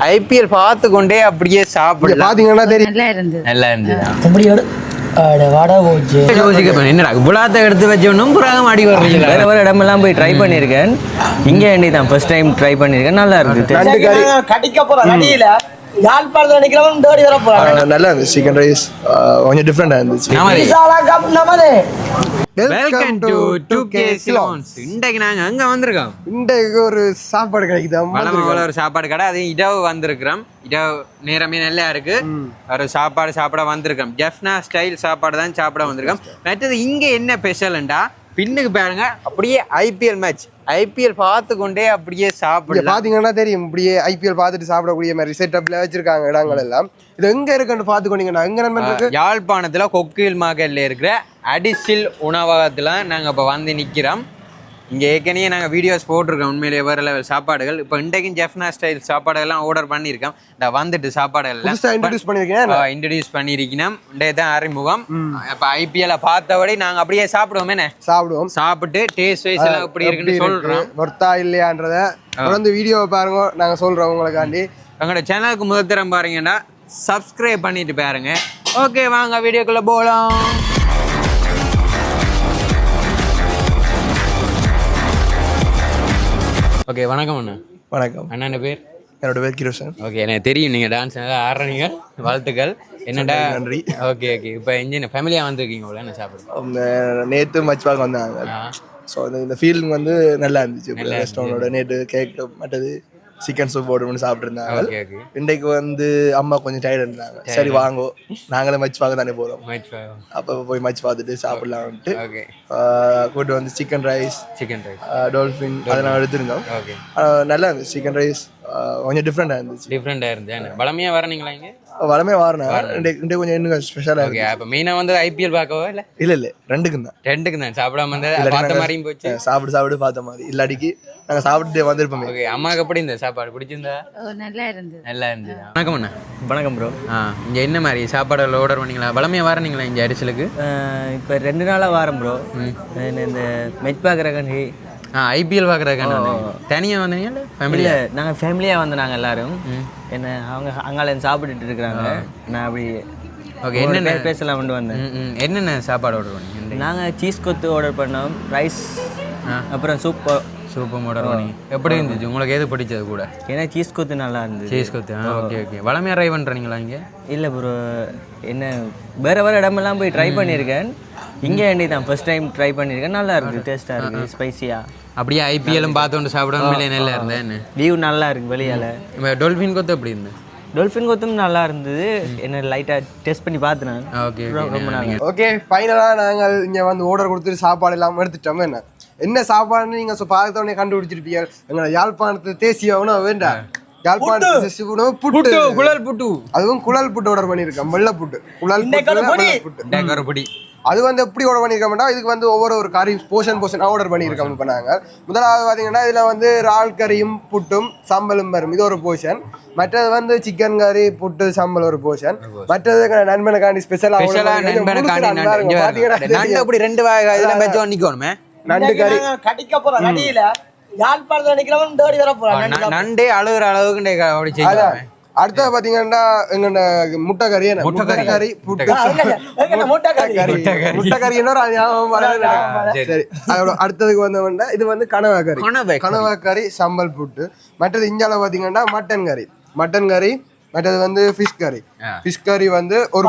IPL பார்த்து கொண்டே அப்படியே சாப்பிடலாம். பாத்தீங்கன்னா தெரியும். நல்லா இருந்தது. என்னடா இவ்வளோத்த எடுத்து வச்சோன்னும் புறாக மாடி வர்றீங்க. வேற வேற இடமெல்லாம் போய் ட்ரை பண்ணியிருக்கேன். இங்கே வேண்டி தான் ஃபர்ஸ்ட் டைம் ட்ரை பண்ணியிருக்கேன். நல்லா இருக்கு. கடிக்க போறோம் கடியில யாழ்ப்பாணத்துல நிக்கிறவன் தேடி வர போறாங்க. நல்லா இருந்துச்சு. சிக்கன் ரைஸ் கொஞ்சம் டிஃப்ரெண்டா இருந்துச்சு. Welcome to 2K Salons. இன்றைக்கு நாங்க அங்க வந்திருக்கோம். இன்றைக்கு ஒரு சாப்பாடு கிடைக்குது. வளமான ஒரு சாப்பாடு கடை. அது இரவு வந்திருக்கிறோம். இரவு நேரமே நல்லா இருக்கு. ஒரு சாப்பாடு சாப்பிட வந்திருக்கோம். ஜெஃப்னா ஸ்டைல் சாப்பாடு தான் சாப்பிட வந்திருக்கோம். மற்றது இங்க என்ன ஸ்பெஷல்ண்டா பின்னுக்கு பாருங்க அப்படியே ஐபிஎல் மேட்ச். ஐபிஎல் பார்த்து கொண்டே அப்படியே சாப்பிடலாம். பாத்தீங்கன்னா தெரியும். இப்படியே ஐபிஎல் பார்த்துட்டு சாப்பிடக்கூடிய மாதிரி செட்டப்ல வச்சிருக்காங்க இடங்கள் எல்லாம். இது எங்க இருக்குன்னு பாத்துக்கோனீங்கன்னா எங்க நண்பர்களுக்கு யாழ்ப்பாணத்துல கொக்கில் மார்க்கெட்ல இருக்கிற அடிசில் உணவகத்துல நாங்க இப்ப வந்து நிக்கிறோம். இங்கே ஏற்கனவே நாங்கள் வீடியோஸ் போட்டிருக்கோம். உண்மையிலேயே வேறு லெவல் சாப்பாடுகள். இப்போ இன்றைக்கும் ஜெஃப்னா ஸ்டைல் சாப்பாடுகள்லாம் ஆர்டர் பண்ணியிருக்கோம். இந்த வந்துட்டு சாப்பாடுகள்லாம் இன்ட்ரடியூஸ் பண்ணியிருக்கோம். இன்றைய தான் அறிமுகம். இப்போ ஐபிஎல்லை பார்த்தபடி நாங்கள் அப்படியே சாப்பிடுவோமே. சாப்பிட்டு டேஸ்ட் வைஸ் எல்லாம் எப்படி இருக்குன்னு சொல்கிறோம். ஒர்த்தா இல்லையான்றதை தொடர்ந்து வீடியோவை பாருங்க. நாங்கள் சொல்கிறோம் உங்களுக்காண்டி. எங்களோட சேனலுக்கு முதல் தரம் பாருங்கன்னா சப்ஸ்கிரைப் பண்ணிட்டு பாருங்க. ஓகே, வாங்க வீடியோக்குள்ளே போகலாம். ஓகே, வணக்கம் அண்ணா. வணக்கம் அண்ணா. என்ன பேர்? என்னோட பேர் கிரோஷன். ஓகே, எனக்கு தெரியும் நீங்கள் டான்ஸ் நல்லா ஆடுறீங்க. வாழ்த்துக்கள். என்னடா? நன்றி. Okay okay. இப்போ இன்ஜின் ஃபேமிலியாக வந்திருக்கீங்க போல. என்ன சாப்பிடுங்க? நேற்று மச் பார்க்க வந்தாங்க. ஸோ இந்த ஃபீலிங் வந்து நல்லா இருந்துச்சு. ரெஸ்டாரண்டோட நேற்று கேக் மற்றது சிக்கன் சூப் போட்டு சாப்பிட்டுருந்தாங்க. இன்றைக்கு வந்து அம்மா கொஞ்சம் டயர்ட் இருந்தாங்க. சரி வாங்கோ, நாங்களே மச் பார்க்க தானே போகிறோம். அப்போ போய் மச் பார்த்துட்டு சாப்பிடலாம்ட்டு கூட்டு வந்து சிக்கன் ரைஸ் டால்ஃபின் அதெல்லாம் எடுத்துருந்தோம். நல்லா இருந்துச்சு. சிக்கன் ரைஸ் கொஞ்சம் டிஃப்ரெண்டாக இருந்துச்சு. பலமையாக வரீங்களா? இங்கே வளமே வாரணம். இன்றைக்கு கொஞ்சம் இன்னும் ஸ்பெஷலாக இருக்கு. அப்போ மெயினாக வந்து ஐபிஎல் பார்க்கவோ இல்லை? இல்லை ரெண்டுக்கும் தான் சாப்பிடாம வந்து பார்த்த மாதிரியும் போச்சு. சாப்பிட்டு பார்த்த மாதிரி இல்லாடிக்கு நாங்கள் சாப்பிட்டு வந்திருப்போம். ஓகே, அம்மாவுக்கு எப்படி இந்த சாப்பாடு பிடிச்சிருந்தா? நல்லா இருந்தது. வணக்கம் அண்ணா. வணக்கம் ப்ரோ. இங்கே என்ன மாதிரி சாப்பாடு ஆர்டர் பண்ணீங்களா? பலமையாக வரீங்களா இங்கே அரிசலுக்கு? இப்போ 2 நாளாக வாரம் ப்ரோ. இந்த மெச் பார்க்குறக்காண்டி ஐபிஎல் பார்க்குறக்கான தனியாக வந்தீங்க? ஃபேமிலியாக நாங்கள் ஃபேமிலியாக வந்து நாங்கள் எல்லாரும் என்ன அவங்க அங்கால சாப்பிட்டுட்டு இருக்கிறாங்க. நான் அப்படி ஓகே. என்னென்ன பேசலாம் கொண்டு வந்தேன். என்னென்ன சாப்பாடு ஆர்டர் பண்ணீங்க? நாங்கள் சீஸ் கொத்து ஆர்டர் பண்ணோம். ரைஸ் அப்புறம் சூப்பும் ஆர்டர் பண்ணி. எப்படி இருந்துச்சு உங்களுக்கு? எது பிடிச்சது கூட? ஏன்னா சீஸ் கொத்து நல்லா இருந்துச்சு. சீஸ் கொத்து. Okay okay. வளமையாக ட்ரை பண்ணுறீங்களா இங்கே? இல்லை ப்ரோ, என்ன வேறு வேறு இடமெல்லாம் போய் ட்ரை பண்ணியிருக்கேன். இங்கே வேண்டி தான் ஃபர்ஸ்ட் டைம் ட்ரை பண்ணியிருக்கேன். நல்லா இருக்குது, டேஸ்ட்டாக இருக்குது, ஸ்பைசியாக. அப்படியே ஐபிஎல்லும் பார்த்து சாப்பிட நல்லா இருந்தேன். வியூ நல்லா இருக்குது வெளியால். டொல்ஃபின் கொத்து எப்படி இருந்தது? டொல்ஃபின் கொத்தும் நல்லா இருந்தது. என்ன லைட்டாக டெஸ்ட் பண்ணி பார்த்துனேன். ஓகே ரொம்ப நல்லா. ஓகே, ஃபைனலாக நாங்கள் இங்கே வந்து ஆர்டர் கொடுத்துட்டு சாப்பாடு எல்லாம் எடுத்துட்டோம். என்ன சாப்பாடுன்னு நீங்கள் பார்த்தோன்னே கண்டுபிடிச்சிருப்பீங்க. எங்களை யாழ்ப்பாணத்து தேசிய உணவு வேண்டாம். யாழ்ப்பாணத்து உணவு புட்டு, குழல் புட்டு. அதுவும் குழல் புட்டு ஆர்டர் பண்ணியிருக்கோம். வெள்ளை புட்டு, குழல் புட்டு. அது வந்து எப்படி ஆர்டர் பண்ணியிருக்கோம்னா இதுக்கு வந்து ஒவ்வொரு கறி போர்ஷன் ஆர்டர் பண்ணியிருக்கோம். இப்போ நாங்கள் முதலாவது பார்த்தீங்கன்னா இதில் வந்து இறால் கறியும் புட்டும் சம்பலும் வரும். இது ஒரு போர்ஷன். மற்றது வந்து சிக்கன் கறி புட்டு சம்பல் ஒரு போர்ஷன். மற்றது நண்பனுக்காண்டி ஸ்பெஷலாக நண்டு கறி கடிக்க போறோம் கடியில யாழ்ப்பாணத்துல நிக்கிறவன் தேடி வர போறான். நண்டே அழுகுற அளவுக்கு அப்படி. அடுத்தது பாத்தீங்கன்னா எங்க முட்டை கறி அடுத்ததுக்கு வந்தவன்டா இது வந்து கனவா கறி சம்பல் புட்டு. மற்றது இஞ்சால பாத்தீங்கன்னா மட்டன் கறி மற்றது வந்து ஃபிஷ் கறி வந்து ஒரு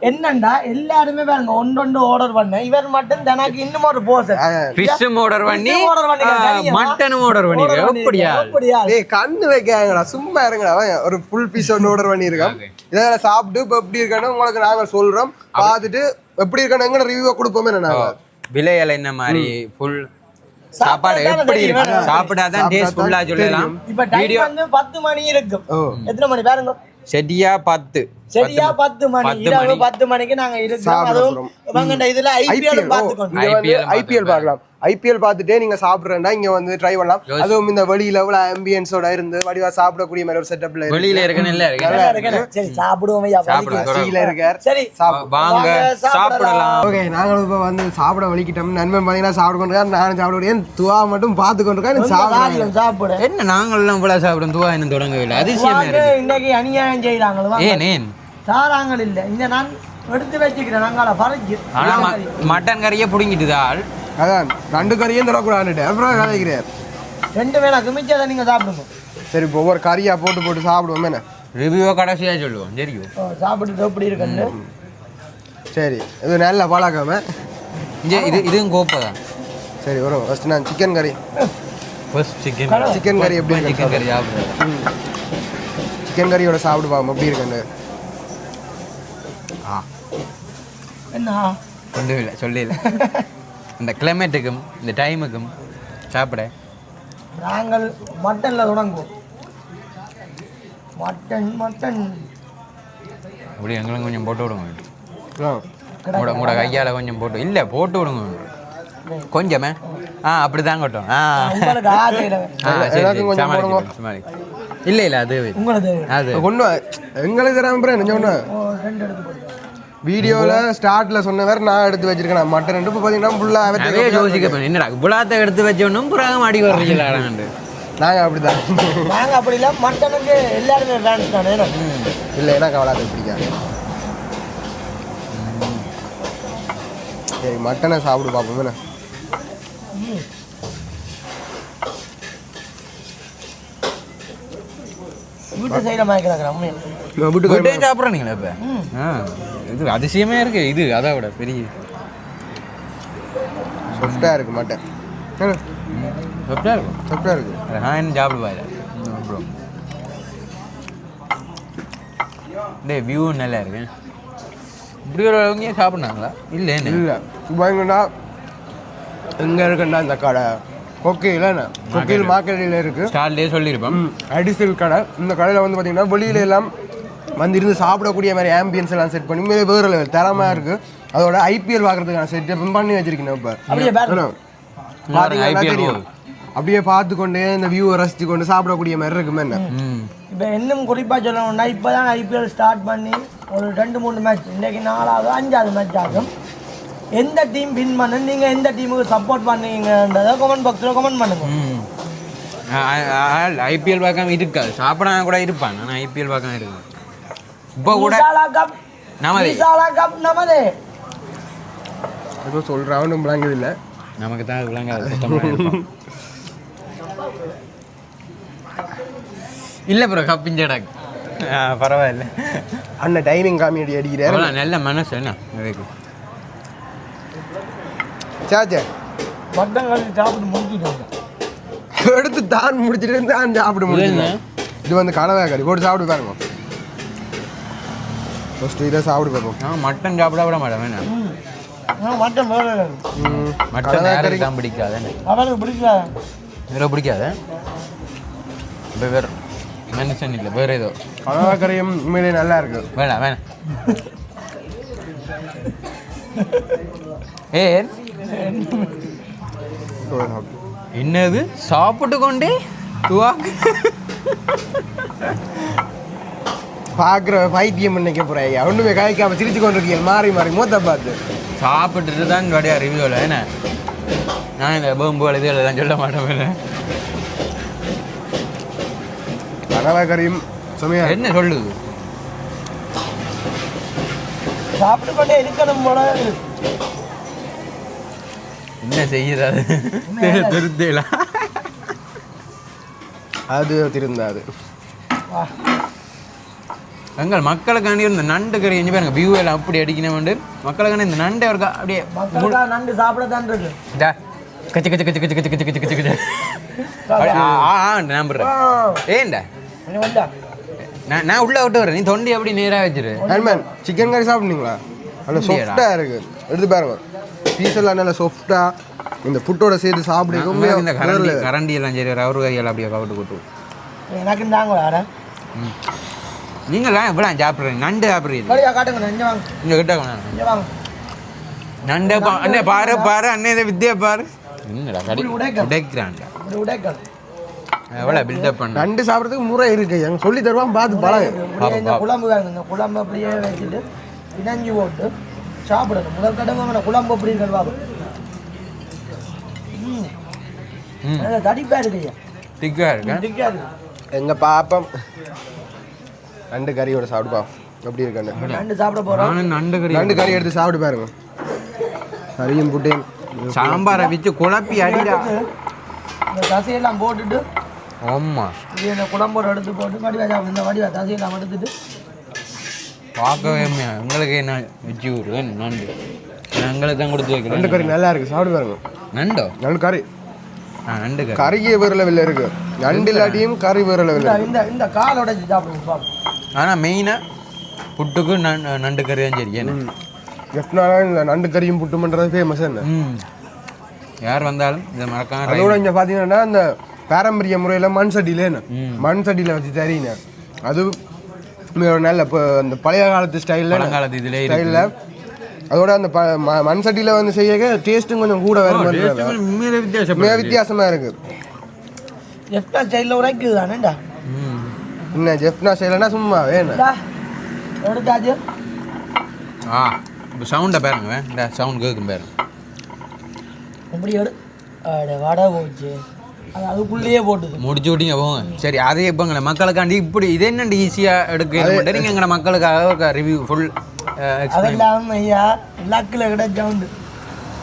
என்னண்டா எல்லாருமே பாருங்க ஒன்று ஆர்டர் பண்ண இவர் மட்டும் தனக்கு இன்னும் ஒரு போஸ் ஃபிஷ்ஷும் ஆர்டர் பண்ணி மட்டனும் ஆர்டர் பண்ணிருக்கேன். அப்படியா? ஏய் கண்ணு வைக்காங்கடா, சும்மா இருங்கடா. ஒரு ஃபுல் பீஸ் ஒன்று ஆர்டர் பண்ணியிருக்கோம். இதெல்லாம் சாப்பிட்டு இப்போ எப்படி இருக்கானு உங்களுக்கு நாங்கள் சொல்றோம். பார்த்துட்டு எப்படி இருக்கானு எங்க ரிவ்யூ கொடுப்போமே. நாங்கள் விலையில என்ன மாதிரி ஃபுல் சாப்பாடு எப்படி இருக்கு சாப்பிடாதான் டேஸ்ட் ஃபுல்லா சொல்லலாம். இப்ப டைம் வந்து 10 மணி இருக்கும். எத்தனை மணி பாருங்க? சரியா 10. சரியா 10 மணி இரவு 10 மணிக்கு நாங்க இருக்கோம். அதுவும் இவங்க இதுல ஐபிஎல் பாத்துக்கோங்க. ஐபிஎல் பார்க்கலாம். ஐபிஎல் பார்த்துட்டே நீங்க சாப்பிடுறேன்னா இங்க வந்து ட்ரை பண்ணலாம். அதுவும் இந்த வெளியில எவ்வளவு ஆம்பியன்ஸோட இருந்து வடிவா சாப்பிடக்கூடிய மாதிரி ஒரு செட்டப்ல வெளியில இருக்கு நல்லா இருக்கு. சரி சாப்பிடுவோம் ஐயா. கீழ இருக்கார். சரி வாங்க சாப்பிடலாம். ஓகே நாங்களும் இப்ப வந்து சாப்பிட வலிக்கிட்டோம். நண்பன் பாத்தீங்கன்னா சாப்பிட கொண்டிருக்காரு. நானும் சாப்பிடுறேன். துவா மட்டும் பார்த்து கொண்டிருக்கேன். சாப்பிடு. என்ன நாங்கெல்லாம் இவ்வளவு சாப்பிடும் துவா இன்னும் தொடங்கவில்லை. அதிசயமா இருக்கு. இன்னைக்கு அநியாயம் செய்யறாங்க. ஏன் சாராங்கள் இல்ல இங்க நான் எடுத்து வச்சுக்கிறேன். நாங்கள பறக்கு. ஆனா மட்டன் கறியை புடுங்கிட்டுதால் அதான் 2 கறியும் தரக்கூடாதுட்டு அப்புறம் கதைக்கிறேன். 2 வேளை மிச்சத்தை நீங்க சாப்பிடுங்க. சரி இப்போ ஒவ்வொரு கறியா போட்டு சாப்பிடுவோம். என்ன ரிவ்யூவை கடைசியாக சொல்லுவோம். தெரியும் சாப்பிட்டு எப்படி இருக்குன்னு. சரி இது நல்ல பழக்கமே. இதுவும் கோப்பை தான். சரி வரும் ஃபர்ஸ்ட் நான் சிக்கன் கறி. சிக்கன் கறி எப்படி இருக்கு? சிக்கன் கறி சாப்பிடுறேன். சிக்கன் கறியோட சாப்பிடு பாப்போம் எப்படி இருக்குன்னு. என்ன ஒன்றும் இல்லை சொல்லல. இந்த கிளைமேட்டுக்கும் இந்த டைமுக்கும் சாப்பிட நாங்கள் மட்டனில் தொடங்குவோம். மட்டன் அப்படி எங்களும் கொஞ்சம் போட்டு விடுங்க. உங்களோட கையால் கொஞ்சம் போட்டு இல்லை போட்டு விடுங்க கொஞ்சமே. அப்படிதான் கொட்டும். இல்லை இல்லை அது அது ஒன்று எங்களுக்கு தராம என்ன வீடியோவில் ஸ்டார்ட்டில் சொன்ன வேறு நான் எடுத்து வச்சிருக்கேன் மட்டன். இப்போ பார்த்தீங்கன்னா ஃபுல்லாக யோசிக்க என்னடா புலாத்தை எடுத்து வச்சோன்னும் புறாக அடி வர்றீங்களா? நாங்கள் அப்படி தான். நாங்கள் அப்படி இல்லை. மட்டனுக்கு எல்லாருமே ஃபேன்ஸ் தானே. இல்லை எனக்கு அவ்வளோ பிடிக்காது. சரி மட்டனை சாப்பிடு பார்ப்போம். என்ன வீட்டு சைடில் மயக்கிறாங்க. வீட்டையும் சாப்பிட்றீங்களா இப்போ? இது அதிசயமே இருக்கு. இது அதை விட பெரிய சொஃப்டாக இருக்கு மட்டன். சொஃப்டாக இருக்கும். சொஃப்டாக இருக்கு. நான் என்ன சாப்பிடுவாங்க. டே வியூ நல்லா இருக்கு. இப்படி ஒரு அளவுக்கு சாப்பிட்னாங்களா? இல்லை இல்லை பயங்கண்டா எங்கே இருக்குன்னா இந்த கடை கொக்கையில் என்ன கொக்கையில் மார்க்கெட்டில் இருக்குது. ஸ்டார்ட்லேயே சொல்லியிருப்போம் அடிசல் கடை. இந்த கடையில் வந்து பார்த்தீங்கன்னா வெளியில எல்லாம் வந்து இருந்து சாப்பிடக்கூடிய மாதிரி ஆம்பியன்ஸ் எல்லாம் செட் பண்ணி மேலே வேறு லெவல் தரமாக இருக்குது. அதோட ஐபிஎல் பார்க்குறதுக்கான செட்டப் பண்ணி வச்சிருக்கேன். இப்போ தெரியும் அப்படியே பார்த்து கொண்டே இந்த வியூவை ரசித்து கொண்டு சாப்பிடக்கூடிய மாதிரி இருக்குமே. என்ன இப்போ இன்னும் குறிப்பாக சொல்லணும்னா இப்போ தான் ஐபிஎல் ஸ்டார்ட் பண்ணி ஒரு 2-3 மேட்ச், இன்றைக்கி 4வது 5வது மேட்ச் ஆகும். எந்த டீம் வின் பண்ணு, நீங்கள் எந்த டீமுக்கு சப்போர்ட் பண்ணீங்கன்றதை கமெண்ட் பாக்ஸில் கமெண்ட் பண்ணுங்க. ஐபிஎல் பார்க்காம இருக்காது. சாப்பிட கூட இருப்பான். ஆனால் ஐபிஎல் பார்க்காம இருக்கு. இப்போ கூட நமதே ஏதோ சொல்கிறான்னு விளங்குது இல்லை. நமக்கு தான் விளங்காது. இல்லை ப்ரோ கப்பிஞ்சடாக்கு பரவாயில்ல. அண்ணன் டைமிங் காமெடி அடிக்கிறாரு. நல்ல மனசு என்ன அதுக்கு. சாச்சா மட்டன் கறி சாப்பிட்டு முடிச்சுட்டு எடுத்து தான் முடிச்சுட்டு தான் சாப்பிட முடியுங்க. இது வந்து கனவா கறி போட்டு சாப்பிட்டு பாருங்க. ஃபர்ஸ்ட் இதை சாப்பிட்டு பார்ப்போம். மட்டன் சாப்பிட விட மாட்டேன். வேணாம் மட்டன் மட்டன் கறி தான் பிடிக்காது. அவனுக்கு பிடிக்காது. வேற பிடிக்காது. இப்போ வேறு மனுஷன் இல்லை வேறு ஏதோ கனவா கறியும் உண்மையிலே நல்லா இருக்கு. வேணாம் வேணாம். ஏன் என்னது சாப்பிட்டு கொண்டே துவாக்கு பார்க்குற பைத்தியம் நினைக்க போகிறேன். ஒன்றுமே காய்க்காம சிரிச்சு கொண்டு இருக்கீங்க மாறி மாறி மூத்த பார்த்து சாப்பிட்டுட்டு தான் வடையா ரிவ்யூவில். என்ன நான் இந்த பூம்பு இது தான் சொல்ல மாட்டேன். கனவா கறியும் சுமையா என்ன சொல்லுது சாப்பிட்டு கொண்டே இருக்கணும் போல. என்ன செய்யறாது திருத்தலாம். அது திருந்தாது. எங்கள் மக்களுக்காண்டி இந்த நண்டு கறி எங்கே பாருங்க வியூ எல்லாம் அப்படி அடிக்கணும். மக்களுக்காண்டி இந்த நண்டை இருக்கா அப்படியே நண்டு சாப்பிட தான் இருக்கு. கச்சு கச்சு கச்சு கச்சு கச்சு கச்சு கச்சு கச்சு நம்புறேன். ஏன்டா நான் உள்ள விட்டு வரேன். நீ தொண்டி அப்படி நேராக வச்சிரு. சிக்கன் கறி சாப்பிட்டீங்களா? நல்லா சாஃப்டாக இருக்கு. எடுத்து பாருங்க பீஸ் எல்லாம் நல்லா சாஃப்டாக இந்த புட்டோட சேர்த்து சாப்பிடுங்க. இந்த கரண்டி எல்லாம் சரி அவரு கையெல்லாம் அப்படியே கவிட்டு கொட்டு எனக்கு தாங்க நீங்கள் இவ்வளோ சாப்பிட்றீங்க நண்டு சாப்பிட்றீங்க கடையா காட்டுங்க இங்கே வாங்க இங்கே கிட்ட வேணாம் இங்கே வாங்க நண்டை அண்ணே பாரு பாரு அண்ணே இதை வித்தியா பாரு என்னடா கடி உடைக்க. உடைக்கிறான்டா இப்படி உடைக்கல் எவ்வளோ பில்டப் பண்ண நண்டு சாப்பிட்றதுக்கு முறை இருக்கு எங்க சொல்லி தருவான் பார்த்து பழகு இப்படியே இந்த குழம்பு வேணும் இந்த குழம்பு அப்படியே வச்சுட்டு இணைஞ்சி போட்டு சாப்பிடணும் முதல் கடமை குழம்பு அப்படி இருக்கிற பாபு தடிப்பா இருக்கு திக்கா இருக்கேன் திக்கா இருக்கு எங்க பாப்பம் நண்டு கறியோட சாப்பிடுப்பா எப்படி இருக்காண்டு நண்டு சாப்பிட போறோம் நானும் நண்டு கறி நண்டு கறி எடுத்து சாப்பிட்டு பாருங்க கறியும் புட்டையும் சாம்பாரை வச்சு குழப்பி அடிடா இந்த தசையெல்லாம் போட்டுட்டு ஆமா இது இந்த குழம்போட எடுத்து போட்டு வடிவா சாப்பிடும் இந்த வடிவா தசையெல்லாம் எடுத்துட்டு பார்க்கவே உங்களுக்கு என்ன வச்சு விடுவேன் நண்டு நான் எங்களுக்கு தான் கொடுத்து நண்டு வைக்கிறேன் கறி நல்லா இருக்கு சாப்பிட்டு பாருங்க நண்டோ நண்டு கறி நண்டு கறி கறியே வேறு லெவலில் இருக்கு நண்டு இல்லாட்டியும் கறி வேறு லெவலில் இந்த இந்த இந்த கால் உடைச்சு சாப்பிடுங்க பாபு ஆனால் மெயினாக புட்டுக்கு நண்டு கறி தான் சரி ஏன்னா எஃப்னால இந்த நண்டு கறியும் புட்டு பண்ணுறது ஃபேமஸ் என்ன யார் வந்தாலும் இதை மறக்காம அதோட இங்கே பார்த்தீங்கன்னா இந்த பாரம்பரிய முறையில் மண் சட்டியில் என்ன மண் சட்டியில் வச்சு தரீங்க அது ஒரு நல்ல இப்போ அந்த பழைய காலத்து ஸ்டைலில் பழங்காலத்து இதிலே ஸ்டைலில் அதோட அந்த மண் சட்டியில் வந்து செய்ய டேஸ்ட்டும் கொஞ்சம் கூட வர மாதிரி உண்மையிலே வித்தியாசம் வித்தியாசமாக இருக்குது எஃப்டா ஸ்டைலில் உரைக்குது தானேண்டா என்ன ஜெஃப்னா ஸ்டைல்னா சும்மா வேணும் எடுத்தாச்சு ஆ இப்போ சவுண்டை பாருங்க இந்த சவுண்ட் கேட்கும் பாருங்க இப்படி எடு வடை போச்சு அது அதுக்குள்ளேயே போட்டுது முடிச்சு விட்டீங்க போங்க சரி அதே இப்போங்களே மக்களுக்காண்டி இப்படி இது என்னண்டு ஈஸியாக எடுக்க நீங்கள் எங்களை மக்களுக்காக ரிவ்யூ ஃபுல் அதெல்லாம் ஐயா லக்கில் கிடைச்ச உண்டு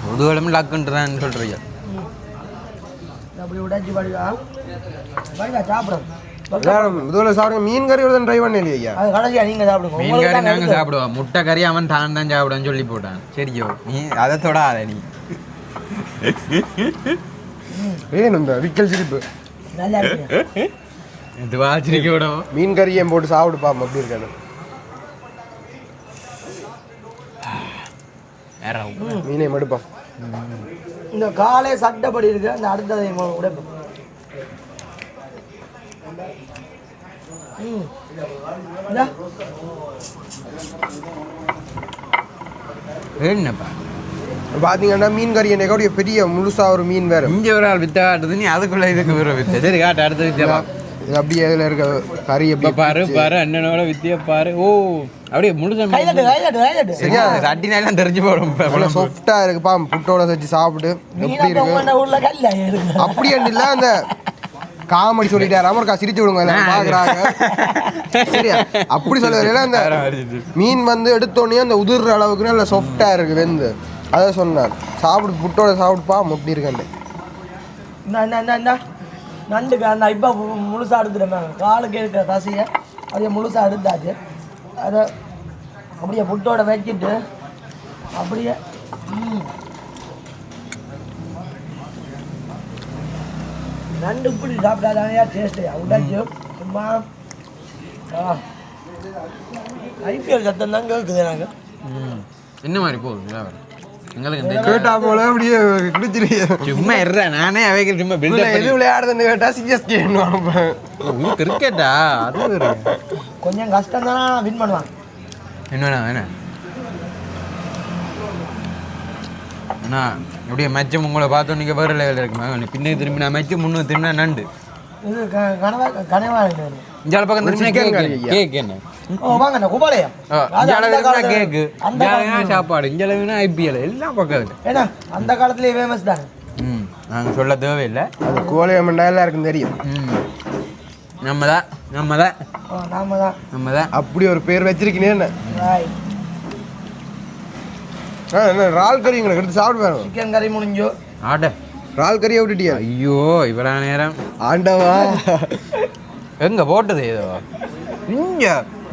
முதுகலும் லக்குன்றான்னு சொல்கிறீங்க அப்படி உடைச்சி வடிவா வடிவா சாப்பிடும் இதுல சாப்பிடுங்க மீன் கறி ஒரு ட்ரை பண்ணி இல்லையா அது கடைசியா நீங்க சாப்பிடுங்க மீன் உங்களுக்கு கறி தான் நாங்கள் எடுத்து. சாப்பிடுவோம் முட்டை கறி அவன் தான் சாப்பிடுவேன்னு சொல்லி போட்டான் சரியோ நீ அதை தொடாத நீ வேணும் இந்த விக்கல் சிரிப்பு நல்லா இருக்கு இது வாச்சிருக்க விடும் மீன் கறியும் போட்டு சாப்பிடுப்பா அப்படி இருக்காது வேற மீனை மடுப்பா இந்த காலே சட்டப்படி இருக்கு அந்த அடுத்ததை உடைப்போம் இந்தா. என்னப்பா பாத்தீங்கன்னா மீன் கறி என்னைக்கோடைய பெரிய முழுசா ஒரு மீன் வேற இங்கே ஒரு ஆள் வித்த காட்டுது நீ அதுக்குள்ள இதுக்கு வேற வித்த சரி காட்டு அடுத்த வித்தியா இது அப்படியே இதுல இருக்க கறி இப்போ பாரு பாரு அண்ணனோட வித்தியா பாரு ஓ அப்படியே முழுசா கைதட்டு கைதட்டு கைதட்டு சரியா சட்டினாலாம் தெரிஞ்சு போடும் சாஃப்டா இருக்குப்பா புட்டோட வச்சு சாப்பிட்டு எப்படி மீனா இருக்கு உங்க ஊர்ல கல்ல இருக்கு அப்படி இல்ல அந்த காமெடி சொல்லிட்டாரு அமர்க்கா சிரிச்சு விடுங்க எல்லாரும் பாக்குறாங்க சரியா அப்படி சொல்லுவாரு அந்த மீன் வந்து எடுத்தோடனே அந்த உதிர்ற அளவுக்கு நல்ல சாஃப்டா இருக்கு வெந்து அதை சொன்னார் சாப்பிடு புட்டோட சாப்பிடுப்பா எப்படி இருக்கேன் நண்டுக்கு அந்த இப்போ முழுசா எடுத்துட்டேன் காலுக்கு இருக்கிற தசையை அப்படியே முழுசா எடுத்தாச்சு அதை அப்படியே புட்டோட வச்சுட்டு அப்படியே நண்டு இப்படி சாப்பிட்டாதானே டேஸ்ட்டு உடைச்சு சும்மா ஐபிஎல் சத்தம் தான் கேட்குது நாங்கள் என்ன மாதிரி போகுது எங்களுக்கு இந்த கேட்டா போல அப்படியே குடிச்சிருக்கீங்க சும்மா இருற நானே அவைக்கு சும்மா பில்டப் எது விளையாடுதுன்னு கேட்டா சிஎஸ்கே கிரிக்கெட்டா அது ஒரு கொஞ்சம் கஷ்டம் தானே வின் பண்ணுவான் என்னண்ணா என்ன அண்ணா அப்படியே மேட்சும் உங்களை பார்த்தோம் நீங்கள் வேறு லெவலில் இருக்குமா பின்னாடி திரும்பி நான் மேட்ச்சு முன்னூறு திரும்பினா நண்டு இது கனவா இந்த பக்கம் திரும்பினா கேக் என்ன ஓ வாங்க அந்த குபாலயம் கேக்கு சாப்பாடு இங்கே ஐபிஎல் எல்லாம் பக்கம் ஏன்னா அந்த காலத்துலேயே ஃபேமஸ் தானே ம் நாங்கள் சொல்ல தேவையில்லை அது கோலையம்மன் எல்லாருக்கும் தெரியும் நம்ம தான் ஓ நாம தான் அப்படி ஒரு பேர் வச்சிருக்கீங்க என்ன ரைட் என்ன இறால் கறி எங்களுக்கு எடுத்து சாப்பிட்டு பாருங்க சிக்கன் கறி முடிஞ்சோ ஆட இறால் கறியை விட்டுட்டியா ஐயோ இவ்வளோ நேரம் ஆண்டவா எங்க போட்டது ஏதோ இங்க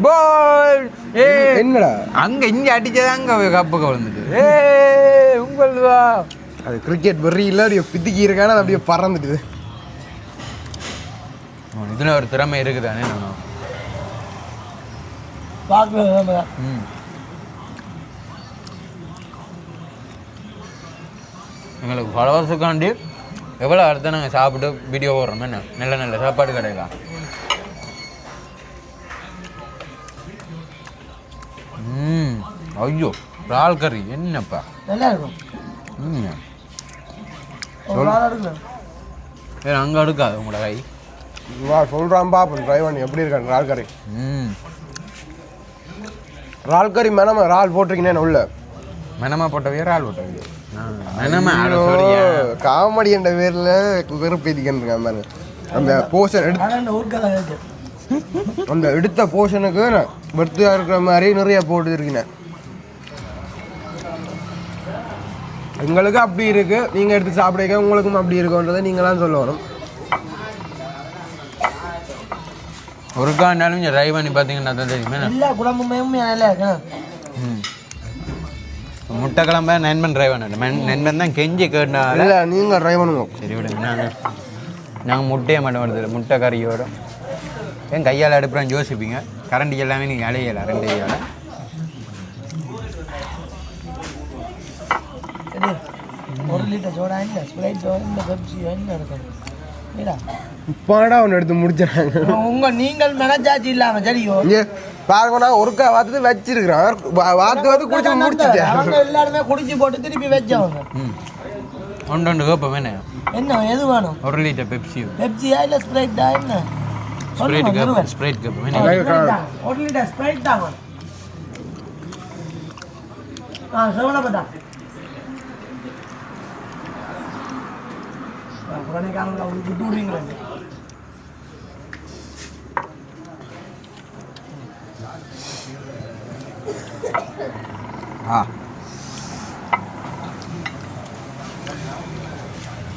பால் ஏ என்னடா அங்க இங்க அடிச்சது அங்க கப்புக்கு விழுந்துட்டு ஏ உங்களுவா அது கிரிக்கெட் வெறியில் அப்படியே பித்திக்கி இருக்கான அது அப்படியே பறந்துட்டுது இதுல ஒரு திறமை இருக்குதானே நானும் பார்க்க ம் எங்களுக்கு ஃபாலோவர்ஸுக்காண்டி எவ்வளோ அடுத்த நாங்கள் சாப்பிட்டு வீடியோ போடுறோம் என்ன நல்ல நல்ல சாப்பாடு கிடைக்கலாம் ஐயோ இறால் கறி என்னப்பா நல்லா இருக்கும் ஒரு நாள் எடுக்கலாம் வேறு அங்கே எடுக்காது உங்களோட கை சொல்கிறான் பாப்போம் ட்ரை பண்ணி எப்படி இருக்கான் இறால் கறி இறால் கறி மெனமா இறால் போட்டிருக்கீங்க உள்ள மெனமா போட்டவே இறால் போட்டவே காமெடி என்ற பேரில் வெறுப்பேதிக்கின்றாங்க பாருங்க அந்த போர்ஷன் அந்த எடுத்த போர்ஷனுக்கு பர்த்டே இருக்கிற மாதிரி நிறைய போட்டுருக்கீங்க எங்களுக்கு அப்படி இருக்கு நீங்க எடுத்து சாப்பிடுங்க உங்களுக்கும் அப்படி இருக்குன்றதை நீங்களாம் சொல்லணும் ஒரு காண்டாலும் ட்ரை பண்ணி பார்த்தீங்கன்னா தான் தெரியுமே எல்லா குழம்புமே நல்லா இருக்கு முட்டை கிளம்ப நண்பன் ட்ரை பண்ண நண்பன் தான் கெஞ்சி கேட்டால இல்லை நீங்கள் ட்ரை பண்ணுங்க சரி விடுங்க நாங்கள் முட்டையை மட்டும் வருது முட்டை கறியோட ஏன் கையால் அடுப்புறான்னு யோசிப்பீங்க கரண்டி எல்லாமே நீங்கள் அலையலை 2 கையால் ஒரு லிட்டர் சோடா இல்லை ஸ்ப்ரைட் இந்த பெப்சி என்ன இருக்கும் இப்போடா ஒன்று எடுத்து முடிச்சாங்க உங்க நீங்கள் மெனச்சாச்சு இல்லாம சரியோ பாருங்கண்ணா ஒருக்கா வாத்து வச்சிருக்கிறேன் வாத்து குடிச்சு முடிச்சுட்டேன் அவங்க எல்லாருமே குடிச்சு போட்டு திருப்பி வச்சவங்க ஒன்று கேட்போம் வேணும் என்ன எது வேணும் 1 லிட்டர் பெப்சியா இல்லை ஸ்ப்ரைட்டா என்ன ஸ்ப்ரைட் கேட்போம் 1 லிட்டர் ஸ்ப்ரைட் தான் வேணும் சோழப்பட்டா புறணிக்காரங்க அவங்களுக்கு விட்டு விடுவீங்களா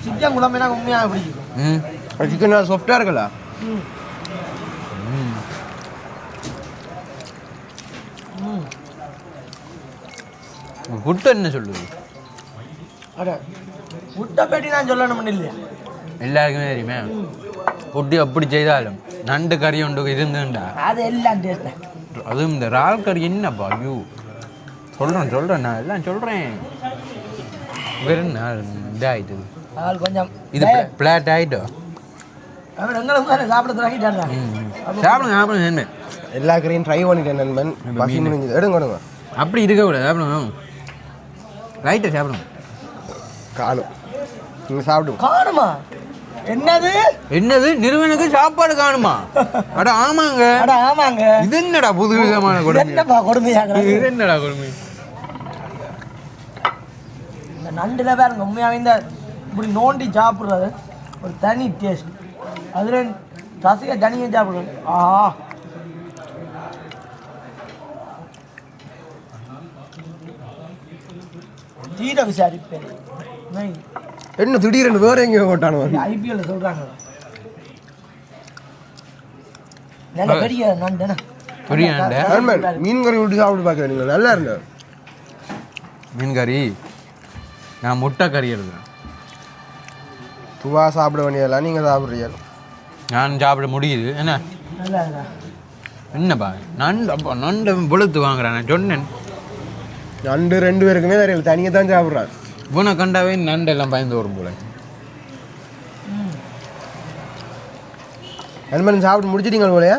சிக்கன் குழம்பு எனக்கு உண்மையாக பிடிக்கும் சிக்கன் நல்லா சாஃப்டாக இருக்குல்ல புட்டு என்ன சொல்லுது அட புட்டை பேட்டி நான் சொல்லணும்னு இல்லையா எல்லாருக்குமே தெரியுமே புட்டி அப்படி செய்தாலும் நண்டு கறி ஒன்று இருந்துண்டா அது எல்லாம் டேஸ்ட் அதுவும் இந்த இறால் கறி என்னப்பா ஐயோ சொல்கிறேன் நான் எல்லாம் சொல்கிறேன் வெறும் இதாகிட்டு அது கொஞ்சம் இது பிளாட் ஆகிட்டோ எங்களுக்கு சாப்பிட தொடங்கிட்டாங்க சாப்பிடுங்க என்ன எல்லா கறியும் ட்ரை பண்ணிட்டேன் நண்பன் பசி முடிஞ்சது எடுங்க அப்படி இருக்கக்கூடாது சாப்பிடுங்க ரைட்டை சாப்பிடுங்க காணும் நீங்கள் சாப்பிடுங்க காணுமா என்னது நிறுவனுக்கு சாப்பாடு காணுமா அட ஆமாங்க அட ஆமாங்க இது என்னடா புது விதமான கொடுமை என்னப்பா கொடுமையாக இது என்னடா கொடுமை இந்த நண்டுல பாருங்க உண்மையாவே இந்த இப்படி நோண்டி சாப்பிட்றது ஒரு தனி டேஸ்ட் அதுல ரசிக தனியாக சாப்பிடுறது தீர விசாரிப்பேன் என்ன திடீர்னு வேற எங்கேயோ போட்டானு ஐபிஎல்ல சொல்றாங்க நல்ல பெரிய நண்டுனா பெரிய நண்டு மீன் கறி விட்டு சாப்பிட்டு பார்க்குறேன் நீங்கள் நல்லா இருங்க மீன் கறி நான் முட்டை கறி எடுக்கிறேன் துவா சாப்பிட வேண்டியதெல்லாம் நீங்கள் சாப்பிட்றீங்க நான் சாப்பிட முடியுது என்ன நல்லா என்னப்பா நண்டு அப்பா நண்டு வெளுத்து வாங்குறேன் நான் சொன்னேன் நண்டு 2 பேருக்குமே தெரியல தனியாக தான் சாப்பிட்றான் இவனை கண்டாவே நண்டு எல்லாம் பயந்து வரும் போல நண்பன் சாப்பிட்டு முடிச்சிட்டீங்க போலையா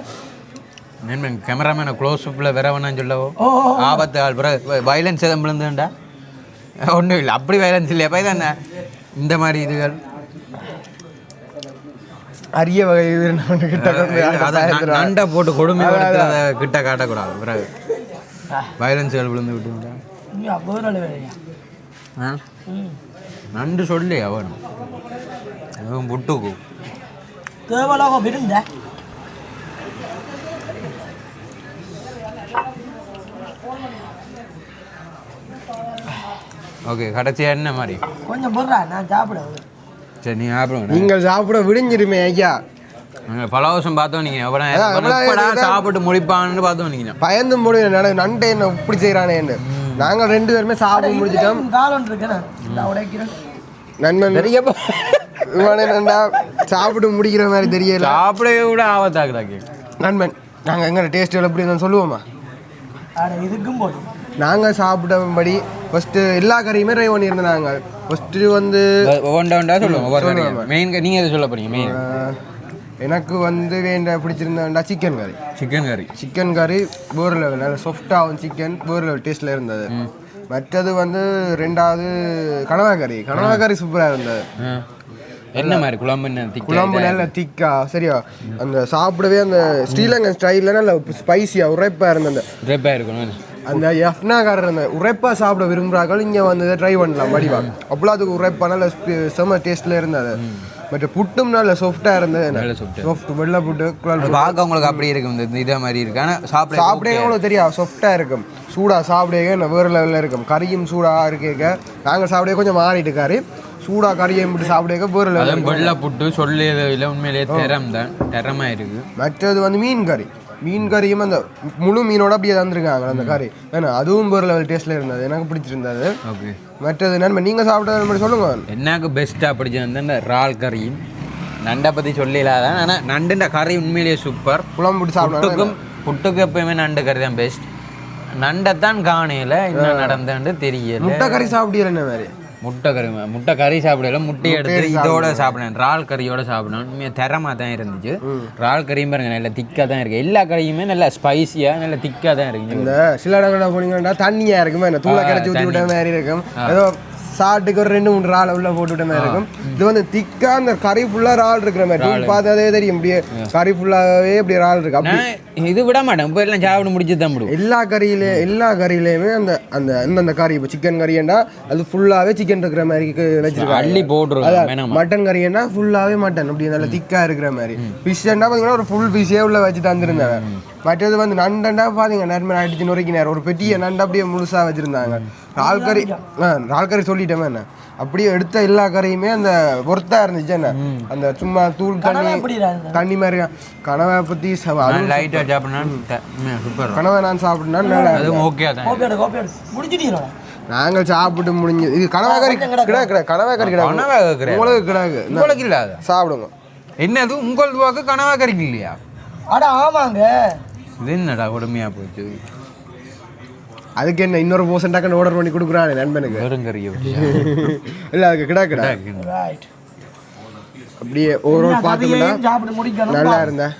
நண்பன் கேமராமேனை க்ளோஸ் அப்பில் வேற வேணான்னு சொல்லவோ ஆபத்து ஆள் பிறகு வயலன்ஸ் எதுவும் விழுந்துண்டா ஒன்றும் இல்லை அப்படி வயலன்ஸ் இல்லையா போய் தானே இந்த மாதிரி இதுகள் அரிய வகை நண்டை போட்டு கொடுமை கிட்ட காட்டக்கூடாது பிறகு வயலன்ஸுகள் விழுந்து விட்டுண்டா நண்டு சொல்லி அவனும் அதுவும் புட்டுக்கு தேவலாக விருந்த ஓகே கடைசியாக என்ன மாதிரி கொஞ்சம் போடுறா நான் சாப்பிடுவேன் சரி நீ சாப்பிடுங்க நீங்கள் சாப்பிட விடிஞ்சிருமே ஐயா நாங்கள் பல வருஷம் பார்த்தோம் நீங்கள் எவ்வளோ சாப்பிட்டு முடிப்பான்னு பார்த்தோம் நீங்கள் பயந்து முடியும் நண்டை என்ன இப்படி செய்கிறானேன்னு நாங்கள் 2 பேருமே சாப்பிட்டு முடிச்சிட்டோம் காலம் இருக்கேன் உடைக்கிறேன் நண்பன் நிறைய நண்டா சாப்பிட்டு முடிக்கிற மாதிரி தெரியல சாப்பிடவே கூட ஆபத்தாக்குதாக்கி நண்பன் நாங்கள் எங்கே டேஸ்ட் எப்படி இருந்தாலும் சொல்லுவோமா இதுக்கும் போதும் நாங்கள் சாப்பிட்டபடி ஃபஸ்ட்டு எல்லா கறியுமே ட்ரை பண்ணியிருந்தோம் நாங்கள் ஃபஸ்ட்டு வந்து ஒவ்வொன்றா சொல்லுவோம் மெயின் நீங்கள் எது சொல்ல போறீங்க மெயின் எனக்கு வந்து பிடிச்சிருந்தா சிக்கன் கறி சிக்கன் கறி வேறு லெவல் நல்ல சாஃப்டாகவும் சிக்கன் வேறு லெவல் டேஸ்ட்டில் இருந்தது. மற்றது வந்து ரெண்டாவது கனவா கறி சூப்பராக இருந்தது. என்ன மாதிரி குழம்பு நல்ல திக்கா சரியா அந்த சாப்பிடவே அந்த ஸ்ரீலங்கன் ஸ்டைலில் நல்ல ஸ்பைசியாக உரைப்பாக இருந்தது. அந்த எஃப்னாக்காரர் அந்த உரைப்பாக சாப்பிட விரும்புகிறார்கள் இங்கே வந்து ட்ரை பண்ணலாம் வடிவா அவ்வளோ அதுக்கு உரைப்பாக நல்ல செம்ம டேஸ்ட்டில் இருந்தது. பட் புட்டும் நல்ல சாஃப்டாக இருந்தது. சாஃப்ட் வெள்ளை புட்டு பார்க்க உங்களுக்கு அப்படி இருக்கும் இதே மாதிரி இருக்கு. ஆனால் சாப்பிடவே அவ்வளோ தெரியாது சாஃப்டாக இருக்கும். சூடாக சாப்பிடவே வேறு லெவலில் இருக்கும். கறியும் சூடாக இருக்கேக்க நாங்கள் சாப்பிடவே கொஞ்சம் மாறிட்டு கறி சூடாக கறியை மட்டும் சாப்பிடக்க வேறு லெவலில் வெள்ளை புட்டு சொல்லியதில் உண்மையிலேயே தரமாக இருக்குது. மற்றது வந்து மீன் கறியும் அந்த முழு மீனோட அப்படியே தந்துருக்காங்க அந்த கறி ஏன்னா அதுவும் வேறு லெவல் டேஸ்ட்டில் இருந்தது. எனக்கு பிடிச்சிருந்தது. ஓகே மற்றது நண்பன் நீங்கள் சாப்பிட்டது மட்டும் சொல்லுங்க. எனக்கு பெஸ்ட்டாக பிடிச்சது இந்த இறால் கறியும் நண்டை பற்றி சொல்லிடாதான். ஆனால் நண்டுன்ற கறி உண்மையிலேயே சூப்பர். குழம்பு போட்டு சாப்பிடுவோம். புட்டுக்கு எப்பயுமே நண்டு கறி தான் பெஸ்ட். நண்டைத்தான் காணையில் என்ன நடந்தேன்னு தெரியல. முட்டை கறி சாப்பிடல என்ன மாதிரி முட்டை கறி சாப்பிடல. முட்டையை எடுத்து இதோட சாப்பிடணும். இறால் கறியோட சாப்பிடணும். உண்மையாக தரமாக தான் இருந்துச்சு. இறால் கறியும் பாருங்க நல்ல திக்காக தான் இருக்குது. எல்லா கறியுமே நல்ல ஸ்பைஸியாக நல்ல திக்காக தான் இருக்குது. இந்த சில இடங்களில் போனீங்கன்னா தண்ணியாக இருக்குமே என்ன தூளை கரைச்சி ஊற்றி விட்ட மாதிரி இருக்கும். ஏதோ சாட்டுக்கு ஒரு 2-3 இறால் உள்ள போட்டு விட்ட மாதிரி இருக்கும். இது வந்து திக்கா அந்த கறி ஃபுல்லாக இறால் இருக்கிற மாதிரி பார்த்ததே தெரியும். இப்படியே கறி ஃபுல்லாகவே இப்படி இறால் இருக்கு. அப்படி இது விட மாட்டேன். இப்போ எல்லாம் சாப்பிட முடிச்சு தான் முடியும். எல்லா கறியிலையுமே அந்த அந்த அந்த கறி இப்போ சிக்கன் கறியண்டா அது ஃபுல்லாகவே சிக்கன் இருக்கிற மாதிரி வச்சிருக்காங்க. அள்ளி போட்டுருவாங்க. மட்டன் கறியண்டா ஃபுல்லாகவே மட்டன் அப்படி நல்லா திக்காக இருக்கிற மாதிரி. ஃபிஷ்ஷண்டா பார்த்தீங்கன்னா ஒரு ஃபுல் ஃபிஷ்ஷே உள்ள வச்சு தந்துருந்தாங்க. மற்றது வந்து நண்டண்டா பார்த்தீங்க நண்பன் அடிச்சு நுரைக்கினார். ஒரு பெட்டியை நண்டு அப்படியே முழுசாக வச்சுருந்தாங்க. இறால் கறி சொல்லிட்டேமே என்ன அப்படியே எடுத்த எல்லா கறியுமே அந்த பொறுத்தா இருந்துச்சு. என்ன அந்த சும்மா தூள் தண்ணி மாதிரி கனவை பற்றி கனவை நான் சாப்பிட்டேன்னா நாங்கள் சாப்பிட்டு முடிஞ்சு இது கனவா கறி கனவா கறி கிடையாது உங்களுக்கு கிடையாது உங்களுக்கு இல்லாத சாப்பிடுங்க. என்னது உங்களுக்கு கனவா கறிக்கு இல்லையா? அட ஆமாங்க. இது என்னடா கொடுமையா போச்சு. அதுக்கு என்ன இன்னொரு போர்ஷன் டக்குன்னு ஆர்டர் பண்ணி கொடுக்குறானே நண்பனுக்கு வெறுங்கறியோ இல்லை அதுக்கு கிடா அப்படியே ஒரு பார்த்தோம்னா நல்லா இருந்தேன்.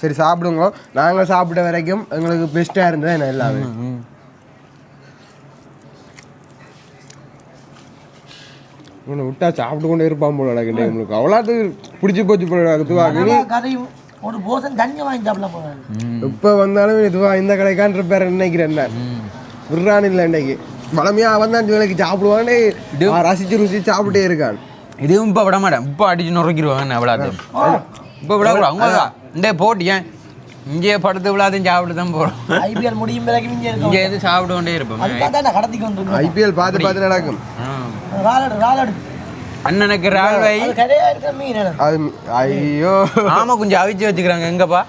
சரி சாப்பிடுங்க. நாங்கள் சாப்பிட்ட வரைக்கும் எங்களுக்கு பெஸ்ட்டாக இருந்தது என்ன எல்லாமே. உன்னை விட்டா சாப்பிட்டு கொண்டே இருப்பான் போல நடக்குது. உங்களுக்கு அவ்வளோது பிடிச்சி போச்சு போல ஒரு போசன் தண்ணி வாங்கி சாப்பிடலாம் போல. இப்போ வந்தாலும் இதுவா இந்த கடைக்கான்ற பேர் நினைக்கிறேன் என்ன விடுறான் இல்லை இன்னைக்கு வளமையா அவன் தான் வேலைக்கு சாப்பிடுவான்னு ரசிச்சு சாப்பிட்டே இருக்கான். இதுவும் இப்போ விட மாட்டேன். இப்போ அடிச்சு நுரைக்கிடுவாங்க அவ்வளோ. இப்போ விடக்கூடாது அவங்க இந்த போட்டி ஏன் இங்கே படுத்து விழாதையும் சாப்பிட்டு தான் போகிறோம். ஐபிஎல் முடியும் பிறகு இங்கே எது சாப்பிட்டு கொண்டே இருப்போம். கடத்தி கொண்டு ஐபிஎல் பார்த்து நடக்கும். அண்ணனுக்கு ரால்வை ஐயோ ஆமா கொஞ்சம் அவிச்சு வச்சுக்கிறாங்க. எங்கப்பா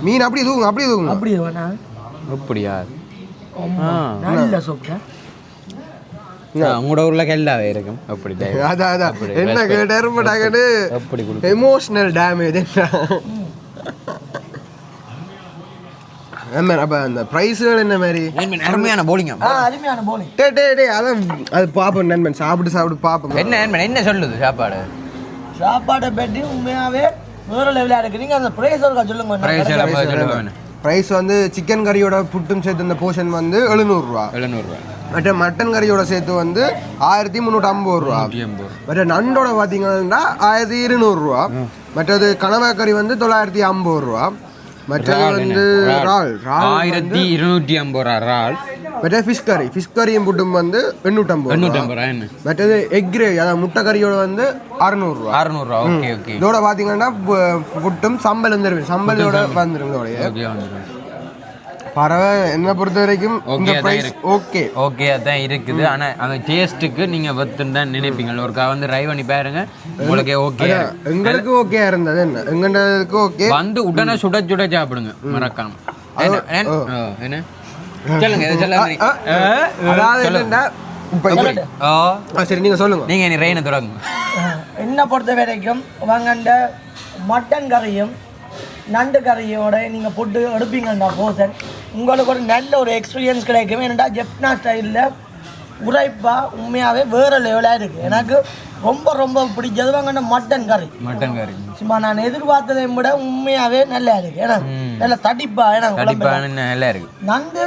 மீன் அப்படி தூங்க அப்படியா? உங்களோட ஊர்ல கெல்லாவே இருக்கும். அப்படி அதான் என்ன கேட்டாரு எமோஷனல் டேமேஜ். அப்ப அந்த பிரைஸ்கள் என்ன மாதிரி அருமையான போலிங் அதான் அது பாப்போம் நண்பன் சாப்பிட்டு பாப்போம். என்ன சொல்லுது சாப்பாடை பற்றி உண்மையாவே வேற லெவலா இருக்கு. நீங்க அந்த பிரைஸ் சொல்லுங்க. பிரைஸ் வந்து சிக்கன் கறியோட புட்டும் சேர்த்து அந்த போர்ஷன் வந்து 700 ரூபா. மற்ற மட்டன் கறியோட சேர்த்து வந்து 1350 ரூபா. மற்ற நண்டோட பார்த்தீங்கன்னா 1200 ரூபா. மற்றது கனவா கறி வந்து 950 ரூபா. மற்றது வந்து இறால் 1250 இறால். மற்ற ஃபிஷ் கறியும் புட்டும் வந்து 850. மற்றது எக் கிரேவி அதாவது முட்டை கறியோட வந்து 600 ரூபா. இதோட பார்த்தீங்கன்னா புட்டும் சம்பளோட வந்துடும். பரவாயில்ல என்ன பொறுத்த வரைக்கும் ஓகே அதான் இருக்குது. ஆனா அந்த டேஸ்ட்டுக்கு நீங்க வத்துன்னு நினைப்பீங்க. ஒருக்கா வந்து ட்ரை பண்ணி பாருங்க. உங்களுக்கு ஓகே எங்களுக்கு ஓகே இருந்தது. என்ன எங்களுக்கு ஓகே வந்து உடனே சுட சாப்பிடுங்க மறக்காம. என்ன சொல்லுங்க. சரி நீங்க சொல்லுங்க. நீங்க ரெயினை தொடங்க. என்ன பொறுத்த வரைக்கும் வாங்கண்ட மட்டன் கறியும் நண்டு கறியோட நீங்கள் போட்டு எடுப்பீங்கண்டா போசன் உங்களுக்கு ஒரு நல்ல ஒரு எக்ஸ்பீரியன்ஸ் கிடைக்கும். ஏன்னா ஜெஃப்னா ஸ்டைலில் உரைப்பா உண்மையாகவே வேறு லெவலாக இருக்குது. எனக்கு ரொம்ப ரொம்ப பிடிச்சது வாங்கின மட்டன் கறி. சும்மா நான் எதிர்பார்த்ததை விட உண்மையாகவே நல்லா இருக்குது. ஏன்னா நல்லா தடிப்பா. ஏன்னா நல்லா இருக்கு. நண்டு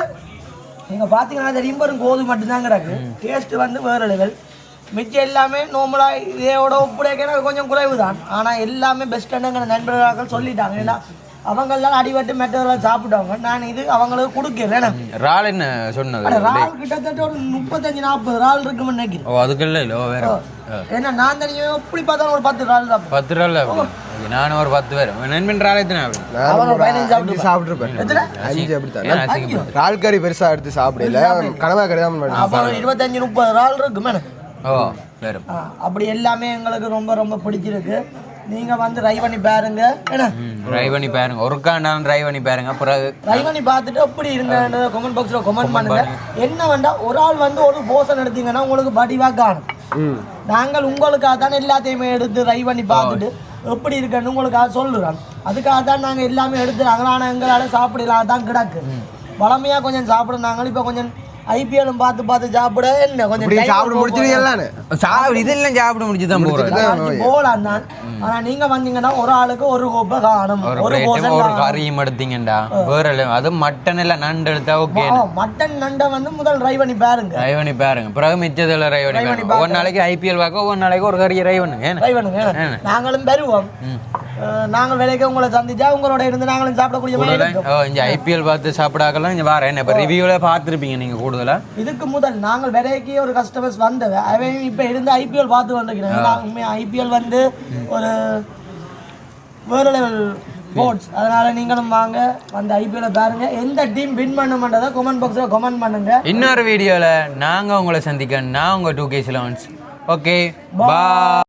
நீங்கள் பார்த்தீங்கன்னா தெரியும் பாருங்க, கோது மட்டும்தான் கிடக்கு. டேஸ்ட்டு வந்து வேறு லெவல். மிச்சம் எல்லாமே நார்மலாக இதோட ஒப்புடைக்க எனக்கு கொஞ்சம் குறைவு தான். ஆனால் எல்லாமே பெஸ்ட்டான நண்பர்கள் சொல்லிட்டாங்க. ஏன்னா அவங்கெல்லாம் அடிபட்டு மெட்டவர்கள் சாப்பிட்டவங்க. நான் இது அவங்களுக்கு கொடுக்கல. இறால் என்ன சொன்னது? இறால் கிட்டத்தட்ட ஒரு 35-40 இறால் இருக்குன்னு நினைக்கிறேன். ஓ அதுக்கு இல்லை வேற. ஏன்னா நான் தனியாக எப்படி பார்த்தாலும் ஒரு 10 இறால் தான். 10 இறால் நானும் ஒரு 10 பேர் நண்பன் இறால் எத்தனை சாப்பிட்டுருப்பேன். 5 அப்படித்தான். இறால் கறி பெருசா எடுத்து சாப்பிடல, கனவா கறி தான். அப்புறம் 25-30 இறால் இருக்கு மேடம். ஓ வேற. அப்படி எல்லாமே எங்களுக்கு ரொம்ப ரொம்ப பிடிச்சிருக்கு. நீங்க வந்து ட்ரை பண்ணி பாருங்க. என்ன ட்ரை பண்ணி பாருங்க, ஒருக்காண்டாலும் ட்ரை பண்ணி பாருங்க. பிறகு ட்ரை பண்ணி பார்த்துட்டு எப்படி இருங்க கமெண்ட் பாக்ஸ்ல கமெண்ட் பண்ணுங்க. என்ன வேண்டாம், ஒரு ஆள் வந்து ஒரு போர்ஷன் எடுத்தீங்கன்னா உங்களுக்கு வடிவா காணும். நாங்கள் உங்களுக்காக தான் எல்லாத்தையுமே எடுத்து ட்ரை பண்ணி பார்த்துட்டு எப்படி இருக்குன்னு உங்களுக்காக சொல்லுறோம். அதுக்காக தான் நாங்கள் எல்லாமே எடுத்துறாங்க. ஆனால் எங்களால் சாப்பிடலாம் தான் கிடக்கு. வளமையா கொஞ்சம் சாப்பிடுனாங்க. இப்போ கொஞ்சம் ஐபிஎல்லும் பார்த்து சாப்பிட என்ன கொஞ்சம் சாப்பிட முடிச்சிருக்கீங்களா? இதெல்லாம் சாப்பிட முடிச்சு தான் போகலாம் தான். ஆனா நீங்க வந்தீங்கன்னா ஒரு ஆளுக்கு ஒரு கோப்பை காணும். ஒரு கறியும் எடுத்தீங்கடா வேற. அது மட்டன் எல்லாம் நண்டு எடுத்தா ஓகே. மட்டன் நண்டை வந்து முதல் ட்ரை பண்ணி பாருங்க. ட்ரை பண்ணி பாருங்க. பிறகு மிச்சத்துல ட்ரை பண்ணி பாருங்க. ஒரு நாளைக்கு ஐபிஎல் பார்க்க, ஒரு நாளைக்கு ஒரு கறியை ட்ரை பண்ணுங்க. நாங்களும் பெறுவோம். நாங்கள் வேலைக்கு உங்களை சந்திச்சா உங்களோட இருந்து நாங்களும் சாப்பிடக்கூடிய இங்க ஐபிஎல் பார்த்து சாப்பிடாக்கலாம். இங்க வேற என்ன இப்ப ரிவ்யூல பார்த்துருப்பீங்க நீங்க கூடுதலா. இதுக்கு முதல் நாங்கள் வேலைக்கு ஒரு கஸ்டமர்ஸ் வந்தது அவன் இப்ப இருந்து ஐபிஎல் பார்த்து வந்துருக்கிறேன். உண்மையா ஐபிஎல் வந்து ஒரு வேற லெவல் ஸ்போர்ட்ஸ். அதனால நீங்களும் வாங்க வந்து ஐபிஎல் பாருங்க. எந்த டீம் வின் பண்ணுமன்றதை கமெண்ட் பாக்ஸ்ல கமெண்ட் பண்ணுங்க. இன்னொரு வீடியோல நாங்க உங்களை சந்திக்க நான் உங்க 2K Salons. Okay bye.